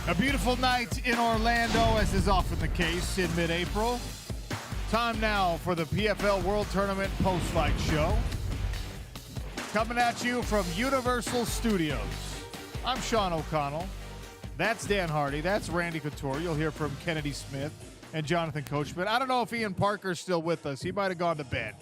A beautiful night in Orlando, as is often the case in mid-April. Time now for the PFL World Tournament post-fight show. Coming at you from Universal Studios. I'm Sean O'Connell. That's Dan Hardy. That's Randy Couture. You'll hear from Kennedy Smith and Jonathan Coachman. I don't know if Ian Parker's still with us. He might have gone to bed.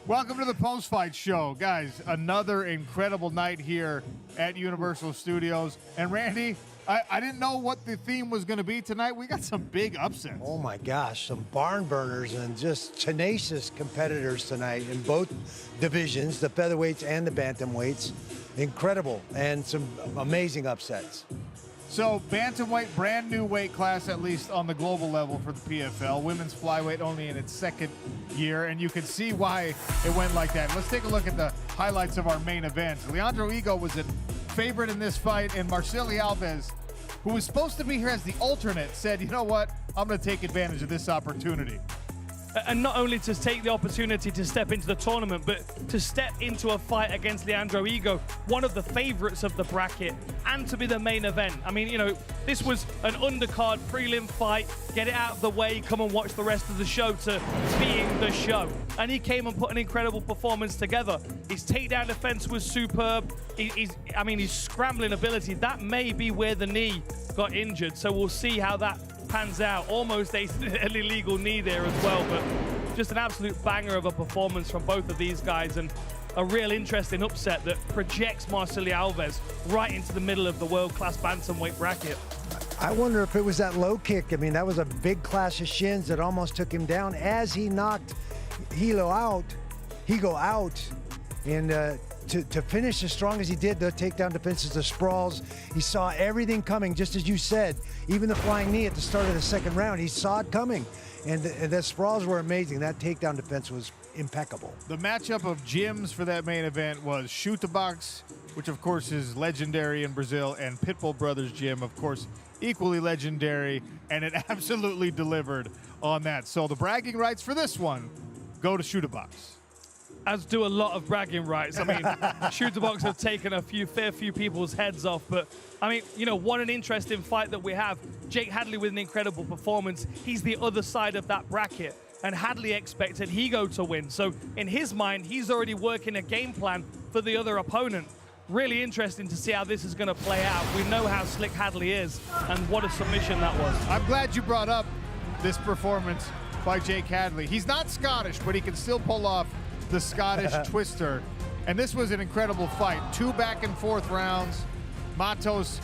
Welcome to the post-fight show. Guys, another incredible night here at Universal Studios. And Randy, I didn't know what the theme was going to be tonight. We got some big upsets. Oh my gosh, some barn burners and just tenacious competitors tonight in both divisions, the featherweights and the bantamweights. Incredible, and some amazing upsets. So, bantamweight, brand new weight class, at least on the global level for the PFL. Women's flyweight only in its second year, and you can see why it went like that. Let's take a look at the highlights of our main events. Leandro Higo was a favorite in this fight, and Marcelo Alves, who was supposed to be here as the alternate, said, you know what, I'm going to take advantage of this opportunity. And not only to take the opportunity to step into the tournament, but to step into a fight against Leandro Higo, one of the favorites of the bracket, and to be the main event. I mean, you know, this was an undercard prelim fight, get it out of the way, come and watch the rest of the show, to being the show. And he came and put an incredible performance together. His takedown defense was superb. His scrambling ability, that may be where the knee got injured. So we'll see how that pans out. Almost an illegal knee there as well, but just an absolute banger of a performance from both of these guys, and a real interesting upset that projects Marcelo Alves right into the middle of the world-class bantamweight bracket. I wonder if it was that low kick. I mean, that was a big clash of shins that almost took him down as he knocked Higo out, and to finish as strong as he did, the takedown defenses, the sprawls, he saw everything coming, just as you said. Even the flying knee at the start of the second round, he saw it coming. And the sprawls were amazing. That takedown defense was impeccable. The matchup of gyms for that main event was Chute Box, which of course is legendary in Brazil, and Pitbull Brothers Gym, of course, equally legendary, and it absolutely delivered on that. So the bragging rights for this one go to Chute Box. As do a lot of bragging rights. I mean, Shooter Box have taken a fair few people's heads off, but I mean, you know, what an interesting fight that we have. Jake Hadley with an incredible performance. He's the other side of that bracket, and Hadley expected Higo to win. So in his mind, he's already working a game plan for the other opponent. Really interesting to see how this is going to play out. We know how slick Hadley is, and what a submission that was. I'm glad you brought up this performance by Jake Hadley. He's not Scottish, but he can still pull off the Scottish twister. And this was an incredible fight. 2 back and forth rounds. Matos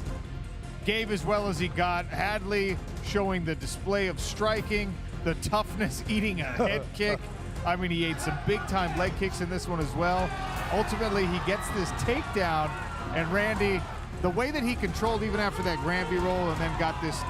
gave as well as he got. Hadley showing the display of striking, the toughness, eating a head kick. I mean, he ate some big time leg kicks in this one as well. Ultimately, he gets this takedown, and Randy, the way that he controlled even after that Granby roll and then got this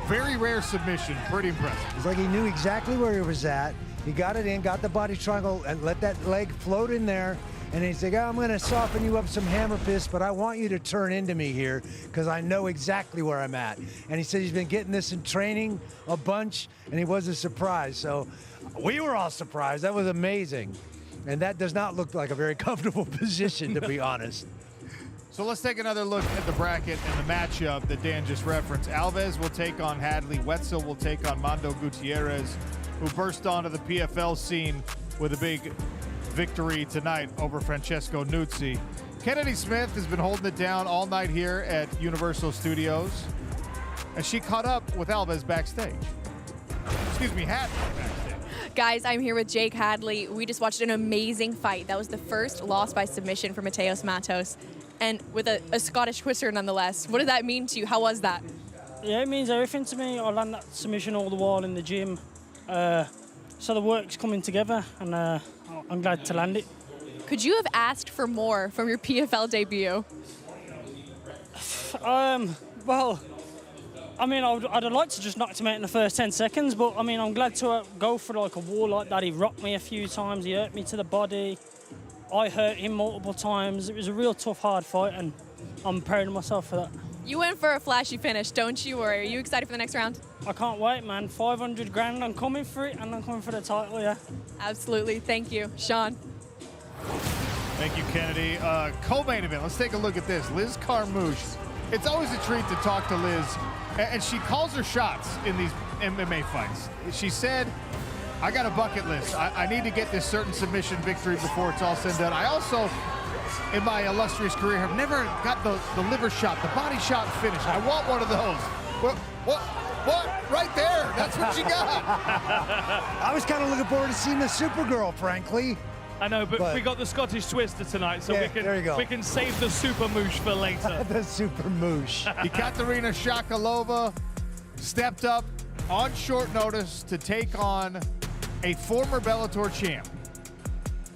very rare submission, pretty impressive. It's like he knew exactly where he was at. He got it in, got the body triangle, and let that leg float in there. And he's like, oh, I'm going to soften you up some hammer fists, but I want you to turn into me here because I know exactly where I'm at. And he said he's been getting this in training a bunch, and he wasn't surprised. So we were all surprised. That was amazing. And that does not look like a very comfortable position, to be honest. So let's take another look at the bracket and the matchup that Dan just referenced. Alves will take on Hadley. Wetzel will take on Mando Gutierrez, who burst onto the PFL scene with a big victory tonight over Francesco Nuzzi. Kennedy Smith has been holding it down all night here at Universal Studios, and she caught up with Alves backstage. Excuse me, Hadley backstage. Guys, I'm here with Jake Hadley. We just watched an amazing fight. That was the first loss by submission for Mateus Matos, and with a Scottish twister nonetheless. What did that mean to you? How was that? Yeah, it means everything to me. I land that submission all the while in the gym. So the work's coming together, and I'm glad to land it. Could you have asked for more from your PFL debut? Well, I mean, I'd have liked to just knock him out in the first 10 seconds, but I mean, I'm glad to go for like a wall like that. He rocked me a few times, he hurt me to the body. I hurt him multiple times. It was a real tough, hard fight, and I'm proud of myself for that. You went for a flashy finish, don't you worry. Are you excited for the next round? I can't wait, man. 500 grand, I'm coming for it, and I'm coming for the title, yeah. Absolutely, thank you. Sean. Thank you, Kennedy. Co-main event, let's take a look at this. Liz Carmouche it's always a treat to talk to Liz, and she calls her shots in these MMA fights. She said, I got a bucket list. I need to get this certain submission victory before it's all said and done. I also, in my illustrious career, have never got the liver shot, the body shot finish. I want one of those. What? Right there. That's what she got. I was kind of looking forward to seeing the Supergirl, frankly. I know, but we got the Scottish Twister tonight, so Yeah, there you go. we can save the Super Moosh for later. The Super Moosh. Ekaterina Shakalova stepped up on short notice to take on a former Bellator champ,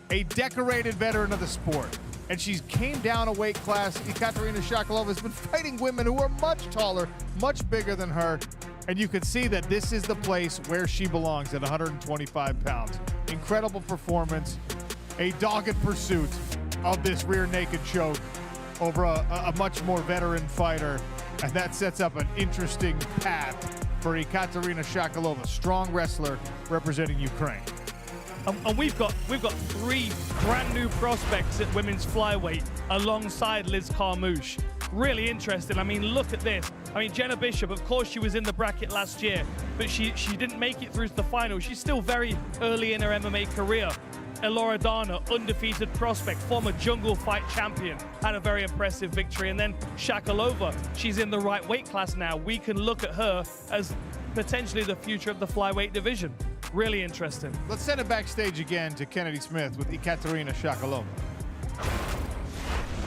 a decorated veteran of the sport. And she came down a weight class. Ekaterina Shakalova has been fighting women who are much taller, much bigger than her. And you can see that this is the place where she belongs at 125 pounds. Incredible performance, a dogged pursuit of this rear naked choke over a much more veteran fighter. And that sets up an interesting path for Ekaterina Shakalova, strong wrestler representing Ukraine. And we've got 3 brand new prospects at women's flyweight alongside Liz Carmouche. Really interesting. I mean, look at this. I mean, Jenna Bishop, of course, she was in the bracket last year, but she didn't make it through to the final. She's still very early in her MMA career. Elora Dana, undefeated prospect, former jungle fight champion, had a very impressive victory. And then Shakalova, she's in the right weight class now. We can look at her as potentially the future of the flyweight division. Really interesting. Let's send it backstage again to Kennedy Smith with Ekaterina Shakalova.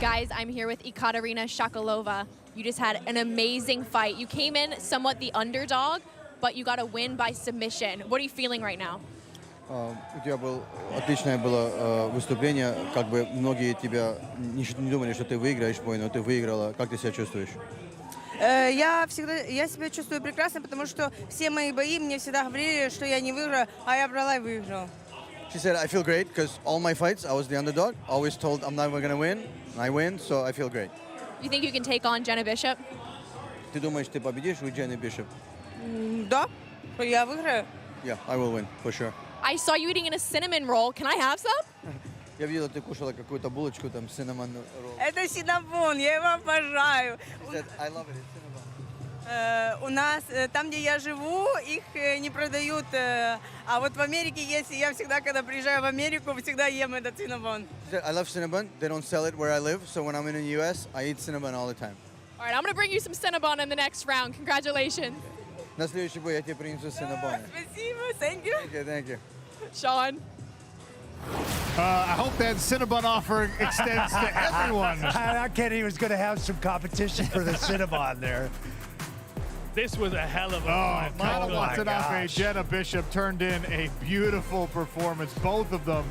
Guys, I'm here with Ekaterina Shakalova. You just had an amazing fight. You came in somewhat the underdog, but you got a win by submission. What are you feeling right now? У тебя отличное было выступление. Как бы многие тебя не думали, что ты выиграешь бой, но ты выиграла. Как ты себя чувствуешь? Я себя чувствую прекрасно, потому что все мои бои мне всегда говорили, что я не выиграю, а я брала и выиграла. She said, I feel great because all my fights, I was the underdog. Always told I'm never going to win, and I win, so I feel great. You think you can take on Jenna Bishop? Ты думаешь, ты победишь у Jenny Bishop? Да, я выиграю. Yeah, I will win, for sure. I saw you eating in a cinnamon roll. Can I have some? Я видела, ты кушала какую-то булочку, там, cinnamon roll. Это синнабон, я его обожаю. She said, I love it, it's cinnamon. У нас, там, где я живу, их не продают. А вот в Америке есть, и я всегда, когда приезжаю в Америку, всегда ем этот синнабон. She said, I love cinnamon. They don't sell it where I live, so when I'm in the U.S., I eat cinnamon all the time. All right, I'm going to bring you some Cinnabon in the next round. Congratulations. На следующий бой я тебе принесу cinnabon. Спасибо, thank you. Thank you. Sean. I hope that Cinnabon offer extends to everyone. I Kenny was going to have some competition for the Cinnabon there. This was a hell of a fight. My Kana God. Watanabe, gosh. Jenna Bishop turned in a beautiful performance, both of them.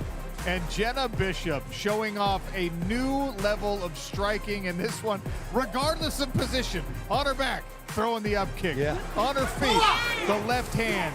And Jenna Bishop showing off a new level of striking in this one, regardless of position. On her back, throwing the up kick. Yeah. On her feet, the left hand.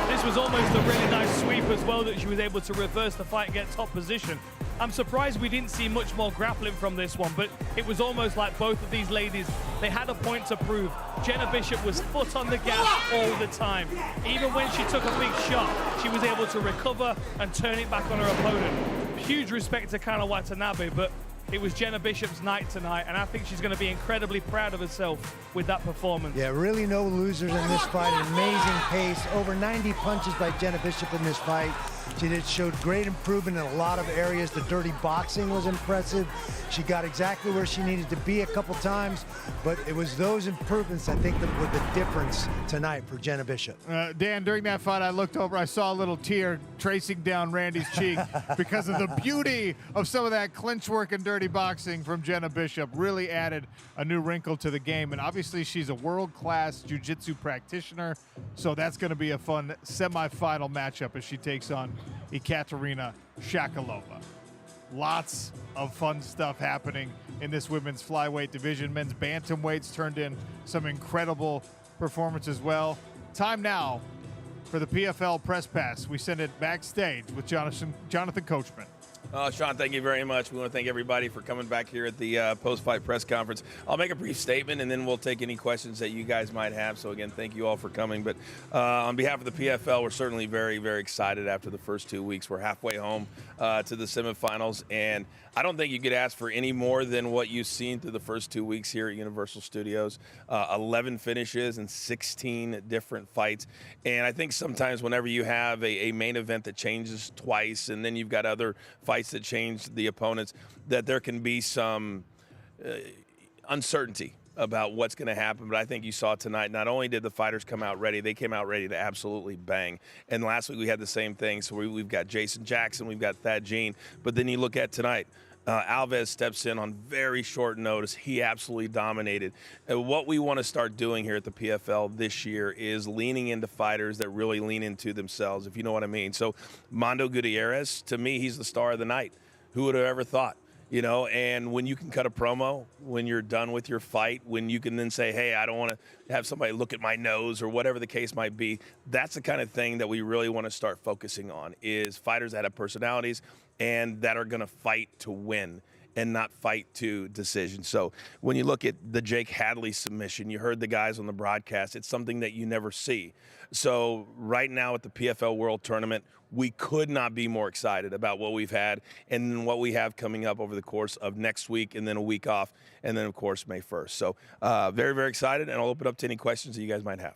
This was almost a really nice sweep as well that she was able to reverse the fight and get top position. I'm surprised we didn't see much more grappling from this one, but it was almost like both of these ladies, they had a point to prove. Jenna Bishop was foot on the gas all the time. Even when she took a big shot, she was able to recover and turn it back on her opponent. Huge respect to Kana Watanabe, but it was Jenna Bishop's night tonight, and I think she's going to be incredibly proud of herself with that performance. Yeah, really no losers in this fight. An amazing pace. Over 90 punches by Jenna Bishop in this fight. She showed great improvement in a lot of areas. The dirty boxing was impressive. She got exactly where she needed to be a couple times, but it was those improvements, I think, that were the difference tonight for Jenna Bishop. Dan, during that fight, I looked over, I saw a little tear tracing down Randy's cheek because of the beauty of some of that clinch work and dirty boxing from Jenna Bishop. Really added a new wrinkle to the game, and obviously she's a world-class jiu-jitsu practitioner, so that's going to be a fun semifinal matchup as she takes on Ekaterina Shakalova. Lots of fun stuff happening in this women's flyweight division. Men's bantamweights turned in some incredible performance as well. Time now for the PFL press pass. We send it backstage with Jonathan Coachman. Sean, thank you very much. We want to thank everybody for coming back here at the post-fight press conference. I'll make a brief statement, and then we'll take any questions that you guys might have. So, again, thank you all for coming. But on behalf of the PFL, we're certainly very, very excited after the first 2 weeks. We're halfway home to the semifinals, and I don't think you could ask for any more than what you've seen through the first 2 weeks here at Universal Studios. 11 finishes and 16 different fights. And I think sometimes whenever you have a main event that changes twice and then you've got other fights that change the opponents, that there can be some uncertainty about what's going to happen. But I think you saw tonight, not only did the fighters come out ready, they came out ready to absolutely bang. And last week we had the same thing. So we've got Jason Jackson, we've got Thad Jean. But then you look at tonight, Alves steps in on very short notice. He absolutely dominated. And what we want to start doing here at the PFL this year is leaning into fighters that really lean into themselves, if you know what I mean. So Mando Gutierrez, to me, he's the star of the night. Who would have ever thought? You know, and when you can cut a promo, when you're done with your fight, when you can then say, hey, I don't want to have somebody look at my nose or whatever the case might be, that's the kind of thing that we really want to start focusing on, is fighters that have personalities and that are going to fight to win and not fight to decision. So when you look at the Jake Hadley submission, you heard the guys on the broadcast, it's something that you never see. So right now at the PFL World Tournament, we could not be more excited about what we've had and what we have coming up over the course of next week and then a week off, and then, of course, May 1st. So very, very excited, and I'll open up to any questions that you guys might have.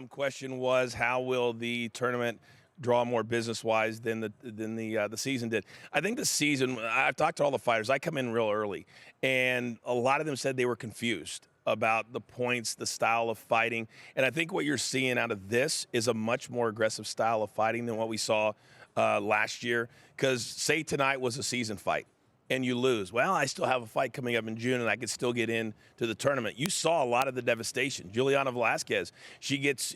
Question was, how will the tournament draw more business-wise than the season did? I think the season, I've talked to all the fighters. I come in real early, and a lot of them said they were confused about the points, the style of fighting. And I think what you're seeing out of this is a much more aggressive style of fighting than what we saw last year. Because say tonight was a season fight, and you lose. Well, I still have a fight coming up in June, and I could still get into the tournament. You saw a lot of the devastation. Juliana Velasquez, she gets,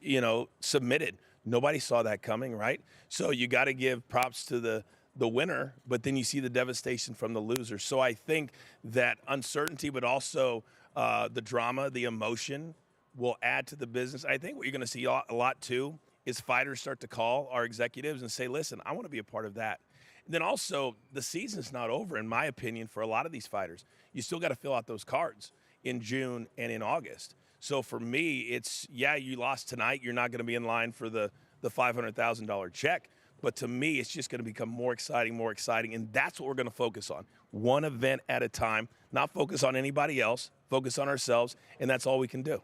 submitted. Nobody saw that coming, right? So you got to give props to the winner, but then you see the devastation from the loser. So I think that uncertainty, but also the drama, the emotion will add to the business. I think what you're going to see a lot, too, is fighters start to call our executives and say, listen, I want to be a part of that. And then also, the season's not over, in my opinion, for a lot of these fighters. You still got to fill out those cards in June and in August. So for me, it's, yeah, you lost tonight. You're not going to be in line for the $500,000 check. But to me, it's just going to become more exciting. And that's what we're going to focus on. One event at a time, not focus on anybody else, focus on ourselves, and that's all we can do.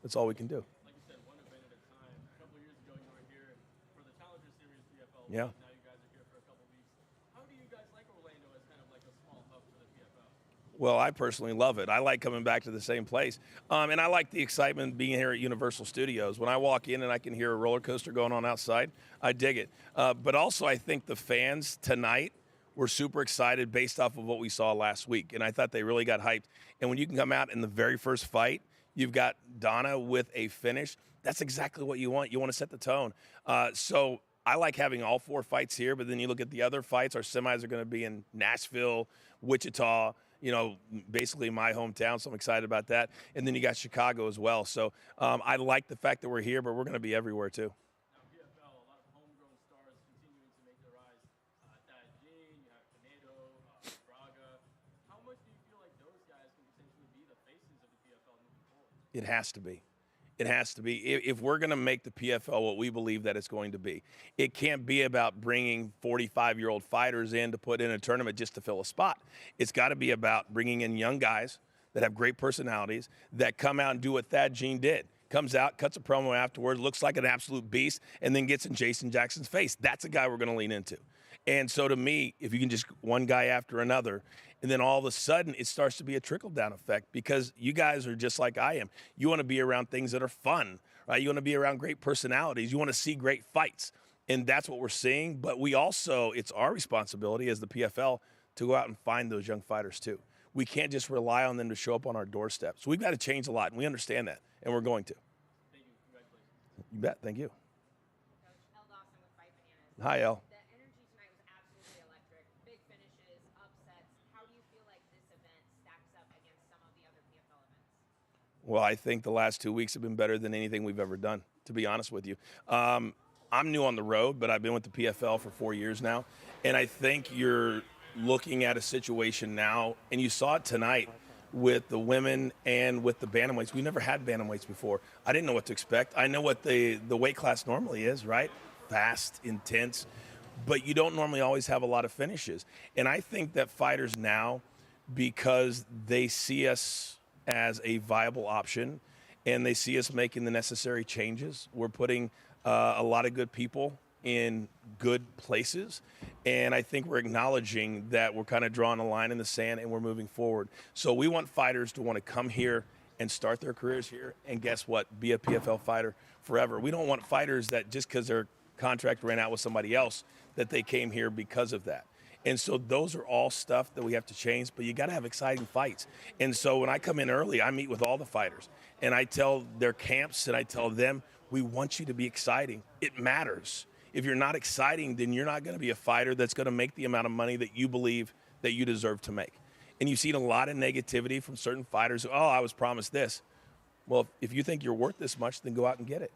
That's all we can do. Like you said, one event at a time. A couple of years ago, you were here for the Challenger Series PFL. Yeah. Now you guys are here for a couple of weeks. How do you guys like Orlando as kind of like a small hub for the PFL? Well, I personally love it. I like coming back to the same place. And I like the excitement being here at Universal Studios. When I walk in and I can hear a roller coaster going on outside, I dig it. But also, I think the fans tonight were super excited based off of what we saw last week. And I thought they really got hyped. And when you can come out in the very first fight, you've got Donna with a finish. That's exactly what you want. You want to set the tone. So I like having all four fights here. But then you look at the other fights. Our semis are going to be in Nashville, Wichita, basically my hometown, so I'm excited about that. And then you got Chicago as well. So I like the fact that we're here, but we're going to be everywhere too. Now, PFL, a lot of homegrown stars continuing to make their rise. Thad Jean, you have Pinedo, Braga. How much do you feel like those guys can potentially be the faces of the PFL moving forward? It has to be. It has to be. If we're going to make the PFL what we believe that it's going to be, it can't be about bringing 45-year-old fighters in to put in a tournament just to fill a spot. It's got to be about bringing in young guys that have great personalities that come out and do what Thad Jean did. Comes out, cuts a promo afterwards, looks like an absolute beast, and then gets in Jason Jackson's face. That's a guy we're going to lean into. And so to me, if you can just one guy after another, and then all of a sudden it starts to be a trickle-down effect, because you guys are just like I am. You want to be around things that are fun, right? You want to be around great personalities. You want to see great fights. And that's what we're seeing. But we also, it's our responsibility as the PFL to go out and find those young fighters too. We can't just rely on them to show up on our doorstep. So we've got to change a lot, and we understand that, and we're going to. Thank you. Congratulations. You bet. Thank you. Coach Elle Dawson with Fight Bananas. Hi, Elle. The energy tonight was absolutely electric. Big finishes, upsets. How do you feel like this event stacks up against some of the other PFL events? Well, I think the last 2 weeks have been better than anything we've ever done, to be honest with you. I'm new on the road, but I've been with the PFL for 4 years now. And I think you're looking at a situation now, and you saw it tonight, with the women and with the bantamweights. We never had bantamweights before. I didn't know what to expect. I know what the weight class normally is, right? Fast, intense, but you don't normally always have a lot of finishes. And I think that fighters now, because they see us as a viable option and they see us making the necessary changes, we're putting a lot of good people in good places. And I think we're acknowledging that we're kind of drawing a line in the sand and we're moving forward. So we want fighters to want to come here and start their careers here. And guess what? Be a PFL fighter forever. We don't want fighters that just because their contract ran out with somebody else, that they came here because of that. And so those are all stuff that we have to change, but you got to have exciting fights. And so when I come in early, I meet with all the fighters and I tell their camps and I tell them, we want you to be exciting. It matters. If you're not exciting, then you're not going to be a fighter that's going to make the amount of money that you believe that you deserve to make. And you've seen a lot of negativity from certain fighters. Oh, I was promised this. Well, if you think you're worth this much, then go out and get it.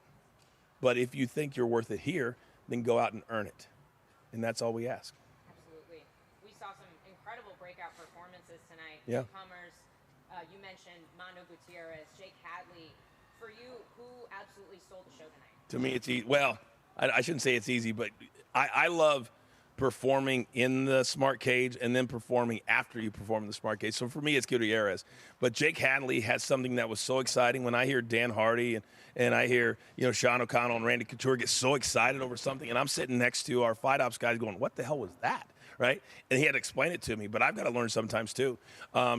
But if you think you're worth it here, then go out and earn it. And that's all we ask. Absolutely. We saw some incredible breakout performances tonight. Yeah. Newcomers, you mentioned Mando Gutierrez, Jake Hadley. For you, who absolutely stole the show tonight? To me, it's easy. Well, I shouldn't say it's easy, but I love performing in the smart cage and then performing after you perform in the smart cage. So for me, it's Gutierrez. But Jake Hadley has something that was so exciting. When I hear Dan Hardy and I hear, Sean O'Connell and Randy Couture get so excited over something, and I'm sitting next to our fight ops guys going, what the hell was that? Right? And he had to explain it to me, but I've got to learn sometimes too.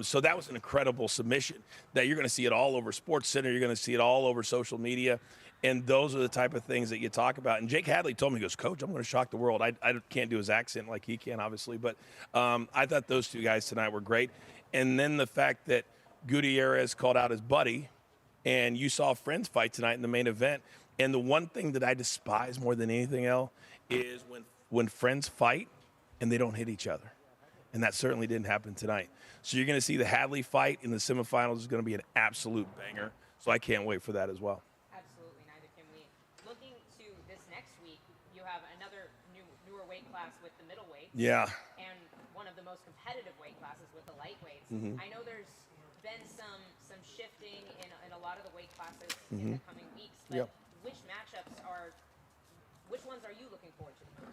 So that was an incredible submission that you're going to see it all over Sports Center. You're going to see it all over social media. And those are the type of things that you talk about. And Jake Hadley told me, he goes, Coach, I'm going to shock the world. I can't do his accent like he can, obviously. But I thought those two guys tonight were great. And then the fact that Gutierrez called out his buddy, and you saw friends fight tonight in the main event. And the one thing that I despise more than anything else is when friends fight and they don't hit each other. And that certainly didn't happen tonight. So you're going to see the Hadley fight in the semifinals is going to be an absolute banger. So I can't wait for that as well. With the middleweight, yeah, and one of the most competitive weight classes with the lightweights. I know there's been some shifting in a lot of the weight classes in the coming weeks, but which ones are you looking forward to the most?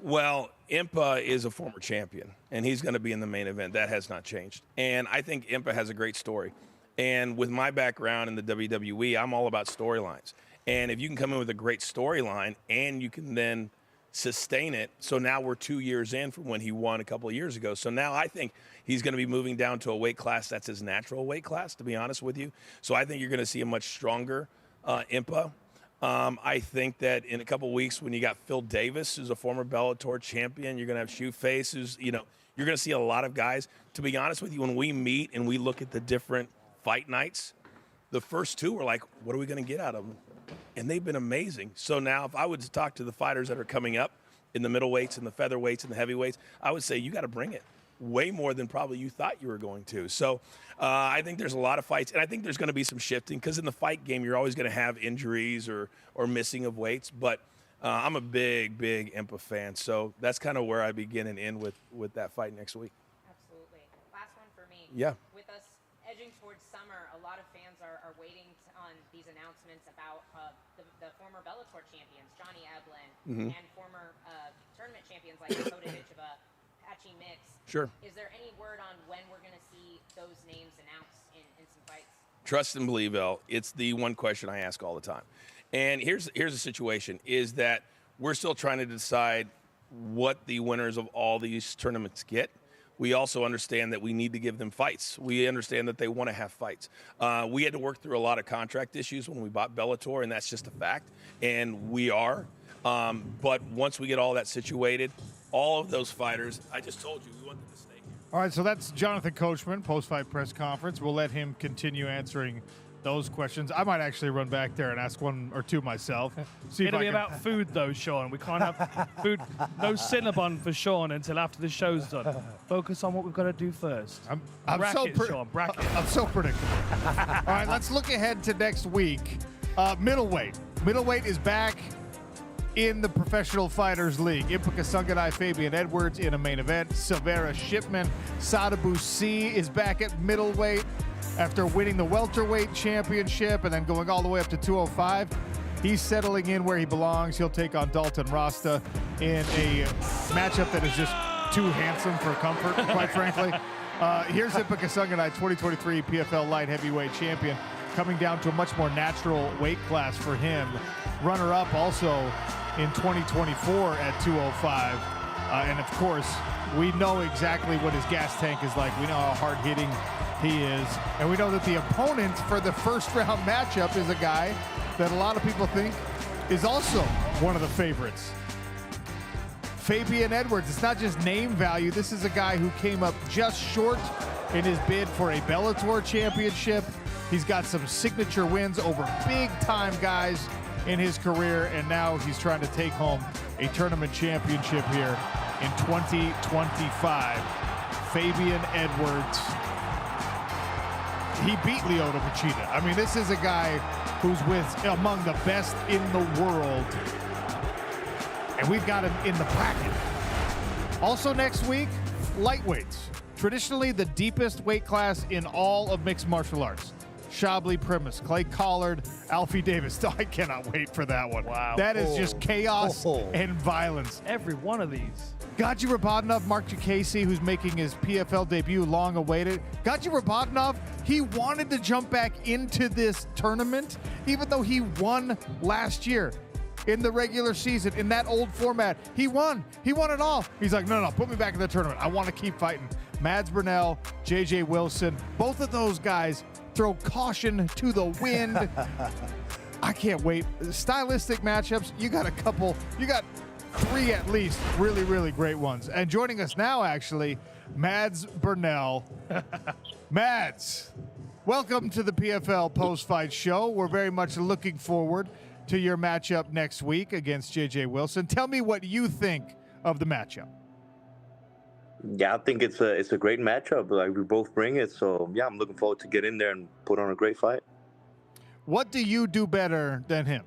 Well, Impa is a former champion, and he's going to be in the main event. That has not changed. And I think Impa has a great story. And with my background in the WWE, I'm all about storylines. And if you can come in with a great storyline and you can then sustain it. So now we're 2 years in from when he won a couple of years ago. So now I think he's going to be moving down to a weight class that's his natural weight class, to be honest with you. So I think you're going to see a much stronger Impa. I think that in a couple of weeks when you got Phil Davis, who's a former Bellator champion, you're going to have Shoeface, who's, you're going to see a lot of guys. To be honest with you, when we meet and we look at the different fight nights, the first two were like, what are we going to get out of them? And they've been amazing. So now if I would talk to the fighters that are coming up in the middleweights and the featherweights and the heavyweights, I would say you got to bring it way more than probably you thought you were going to. So I think there's a lot of fights, and I think there's going to be some shifting because in the fight game, you're always going to have injuries or missing of weights. But I'm a big Impa fan. So that's kind of where I begin and end with that fight next week. Absolutely. Last one for me. Yeah. With us edging towards summer, a lot of fans are waiting on these announcements about the former Bellator champions, Johnny Eblen, and former tournament champions like Dakota Ditcheva, Patchy Mix. Sure. Is there any word on when we're going to see those names announced in some fights? Trust and believe, El. It's the one question I ask all the time. And here's the situation, is that we're still trying to decide what the winners of all these tournaments get. We also understand that we need to give them fights. We understand that they want to have fights. We had to work through a lot of contract issues when we bought Bellator, and that's just a fact. And we are. But once we get all that situated, all of those fighters, I just told you, we want them to stay here. All right, so that's Jonathan Coachman, post-fight press conference. We'll let him continue answering those questions. I might actually run back there and ask one or two myself. It'll be about food, though, Sean. We can't have food. No Cinnabon for Sean until after the show's done. Focus on what we've got to do first. Bracket, Sean, bracket. I'm so predictable. All right, let's look ahead to next week. Middleweight. Middleweight is back in the Professional Fighters League. Impa Kasanganay, Fabian Edwards in a main event. Silvera Shipman, Sadabu C is back at middleweight. After winning the welterweight championship and then going all the way up to 205, he's settling in where he belongs. He'll take on Dalton Rasta in a matchup that is just too handsome for comfort, quite frankly. Here's Ipa Kasunganay, 2023 PFL light heavyweight champion, coming down to a much more natural weight class for him. Runner-up also in 2024 at 205. And of course, we know exactly what his gas tank is like. We know how hard-hitting he is. And we know that the opponent for the first-round matchup is a guy that a lot of people think is also one of the favorites. Fabian Edwards. It's not just name value. This is a guy who came up just short in his bid for a Bellator championship. He's got some signature wins over big-time guys in his career, and now he's trying to take home a tournament championship here in 2025. Fabian Edwards. He beat Lyoto Machida. I mean, this is a guy who's with among the best in the world. And we've got him in the bracket. Also next week, lightweights. Traditionally the deepest weight class in all of mixed martial arts. Shabli Primus, Clay Collard, Alfie Davis. I cannot wait for that one. Wow. That is just chaos and violence. Every one of these. Gaji Rabadinov, Mark Jacasey, who's making his PFL debut, long awaited. Gaji Rabadinov, he wanted to jump back into this tournament, even though he won last year in the regular season, in that old format. He won it all. He's like, no, put me back in the tournament. I want to keep fighting. Mads Burnell, JJ Wilson, both of those guys throw caution to the wind. I can't wait. Stylistic matchups, you got three at least really, really great ones. And joining us now, actually, Mads Burnell. Mads, welcome to the PFL post-fight show. We're very much looking forward to your matchup next week against JJ Wilson. Tell me what you think of the matchup. Yeah, I think it's a great matchup. Like, we both bring it, so yeah, I'm looking forward to get in there and put on a great fight. What do you do better than him?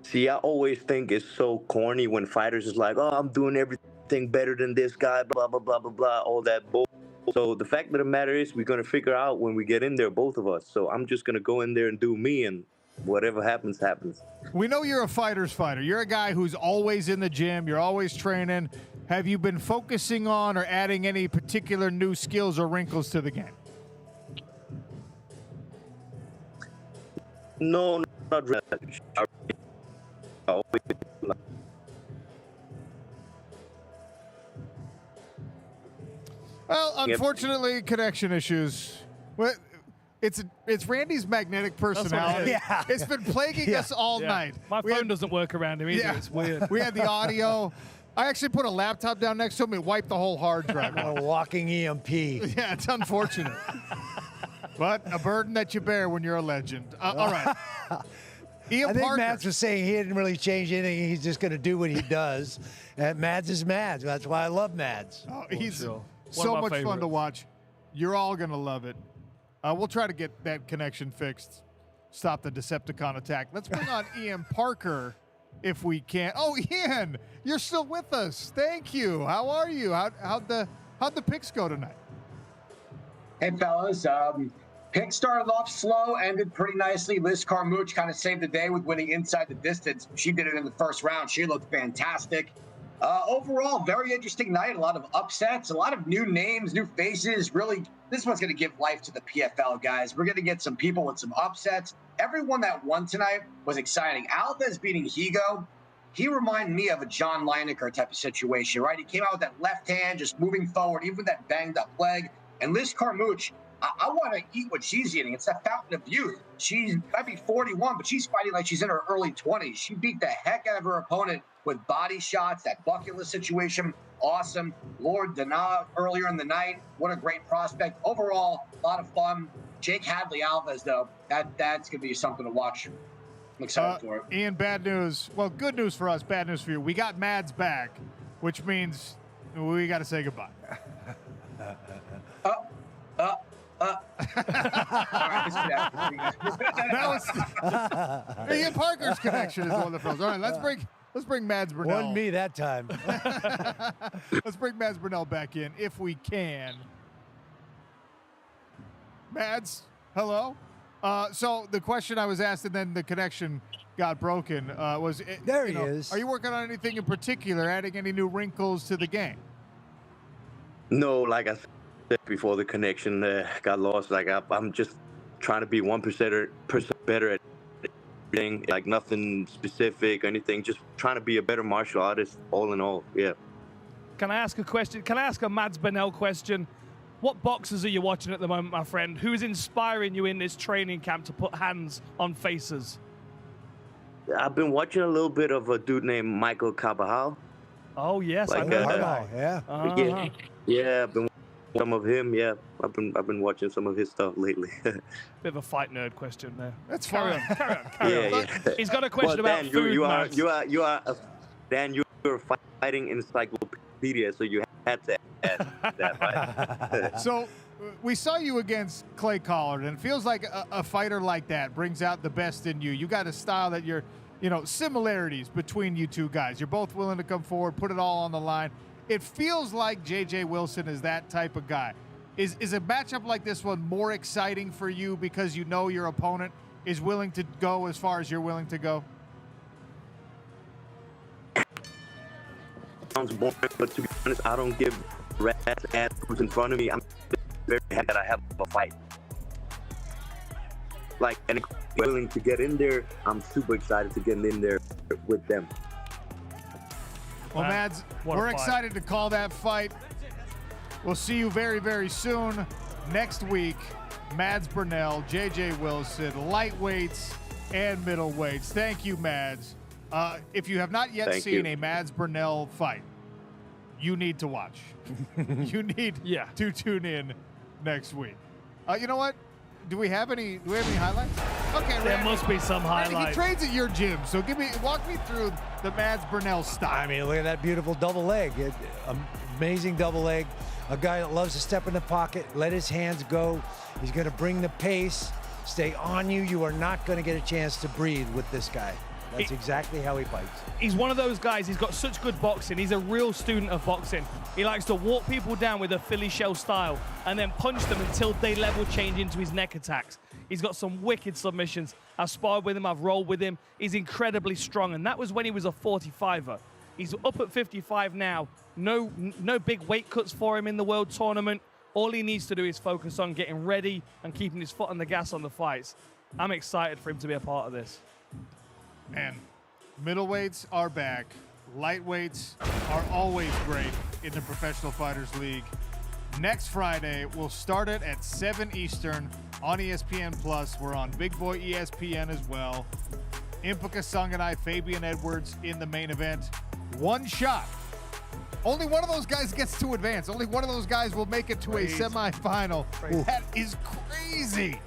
See, I always think it's so corny when fighters is like, oh, I'm doing everything better than this guy, blah, blah, blah, blah, blah, all that bull. So the fact of the matter is we're going to figure out when we get in there, both of us. So I'm just going to go in there and do me, and whatever happens, happens. We know you're a fighter's fighter. You're a guy who's always in the gym. You're always training. Have you been focusing on or adding any particular new skills or wrinkles to the game? No, not really. Well, unfortunately, connection issues. Well, it's Randy's magnetic personality. Yeah. It's been plaguing us all night. My phone doesn't work around him either. Yeah. It's weird. We had the audio. I actually put a laptop down next to him and wiped the whole hard drive out. A walking EMP. Yeah, it's unfortunate. But a burden that you bear when you're a legend. All right. Ian I think Parker. Mads was saying he didn't really change anything. He's just going to do what he does. And Mads is Mads. That's why I love Mads. Oh, he's sure. so One of much my fun to favorites. watch. You're all going to love it. We'll try to get that connection fixed. Stop the Decepticon attack. Let's bring on Ian Parker if we can. Oh, Ian, you're still with us. Thank you. How are you? How'd the picks go tonight? Hey, fellas. Pick started off slow, ended pretty nicely. Liz Carmouche kind of saved the day with winning inside the distance. She did it in the first round. She looked fantastic. Overall, very interesting night. A lot of upsets, a lot of new names, new faces. Really, this one's going to give life to the PFL, guys. We're going to get some people with some upsets. Everyone that won tonight was exciting. Alves beating Higo, he reminded me of a John Lineker type of situation, right? He came out with that left hand, just moving forward, even with that banged up leg. And Liz Carmouche, I want to eat what she's eating. It's that fountain of youth. She might be 41, but she's fighting like she's in her early 20s. She beat the heck out of her opponent with body shots, that bucket list situation. Awesome. Lord Dana earlier in the night. What a great prospect. Overall, a lot of fun. Jake Hadley Alves, though, that's going to be something to watch. I'm excited for it. Ian, bad news. Well, good news for us, bad news for you. We got Mads back, which means we got to say goodbye. All right, That was Ian Parker's connection is the one that froze. All right, let's bring Mads Burnell. Wasn't me that time. Let's bring Mads Burnell back in if we can. Mads, hello. So the question I was asked and then the connection got broken was, There he is. Are you working on anything in particular, adding any new wrinkles to the game? No, like I said before, the connection got lost. Like I'm just trying to be 1% better at everything. Like nothing specific or anything. Just trying to be a better martial artist, all in all. Yeah. Can I ask a question? Can I ask a Mads Burnell question? What boxers are you watching at the moment, my friend? Who is inspiring you in this training camp to put hands on faces? I've been watching a little bit of a dude named Michael Cabajal. Oh yes, Like, I know that guy. Yeah. Yeah, I've been watching some of him. Yeah, I've been watching some of his stuff lately. Bit of a fight nerd question there. That's Carry fine. on. Carry on. He's got a question about Dan, food, Dan, Mads. you're a fighting encyclopedia, so you had to add that, right? So we saw you against Clay Collard, and it feels like a fighter like that brings out the best in you. You got a style that similarities between you two guys. You're both willing to come forward, put it all on the line. It feels like J.J. Wilson is that type of guy. Is a matchup like this one more exciting for you because you know your opponent is willing to go as far as you're willing to go? Sounds boring, but to be honest, I don't give rat's ass who's in front of me. I'm very happy that I have a fight. Like, and if they're willing to get in there, I'm super excited to get in there with them. Well, Mads, we're excited to call that fight. We'll see you very, very soon. Next week, Mads Burnell, J.J. Wilson, lightweights and middleweights. Thank you, Mads. If you have not yet seen a Mads Burnell fight, you need to watch. You need to tune in next week. You know what? Do we have any highlights? Okay, there must be some highlights. He trains at your gym, so walk me through the Mads Burnell style. I mean, look at that beautiful double leg. Amazing double leg. A guy that loves to step in the pocket, let his hands go. He's going to bring the pace, stay on you. You are not going to get a chance to breathe with this guy. That's exactly how he fights. He's one of those guys, he's got such good boxing. He's a real student of boxing. He likes to walk people down with a Philly shell style and then punch them until they level change into his neck attacks. He's got some wicked submissions. I've sparred with him, I've rolled with him. He's incredibly strong, and that was when he was a 45er. He's up at 55 now. No big weight cuts for him in the world tournament. All he needs to do is focus on getting ready and keeping his foot on the gas on the fights. I'm excited for him to be a part of this. Man, middleweights are back. Lightweights are always great in the Professional Fighters League. Next Friday, we'll start it at 7 Eastern on ESPN+. We're on Big Boy ESPN as well. Impika Sanganai, Fabian Edwards in the main event. One shot. Only one of those guys gets to advance. Only one of those guys will make it to a semifinal. That is crazy.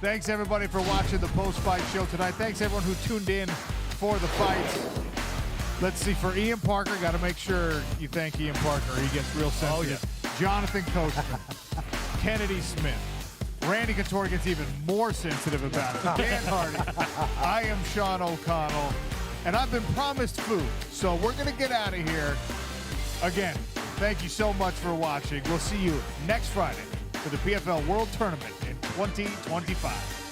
Thanks, everybody, for watching the post-fight show tonight. Thanks, everyone who tuned in for the fights. Let's see, for Ian Parker, got to make sure you thank Ian Parker. He gets real sensitive. Oh, yeah. Jonathan Coachman, Kennedy Smith, Randy Couture gets even more sensitive about it. Dan Hardy, I am Sean O'Connell, and I've been promised food, so we're going to get out of here. Again, thank you so much for watching. We'll see you next Friday for the PFL World Tournament in 2025.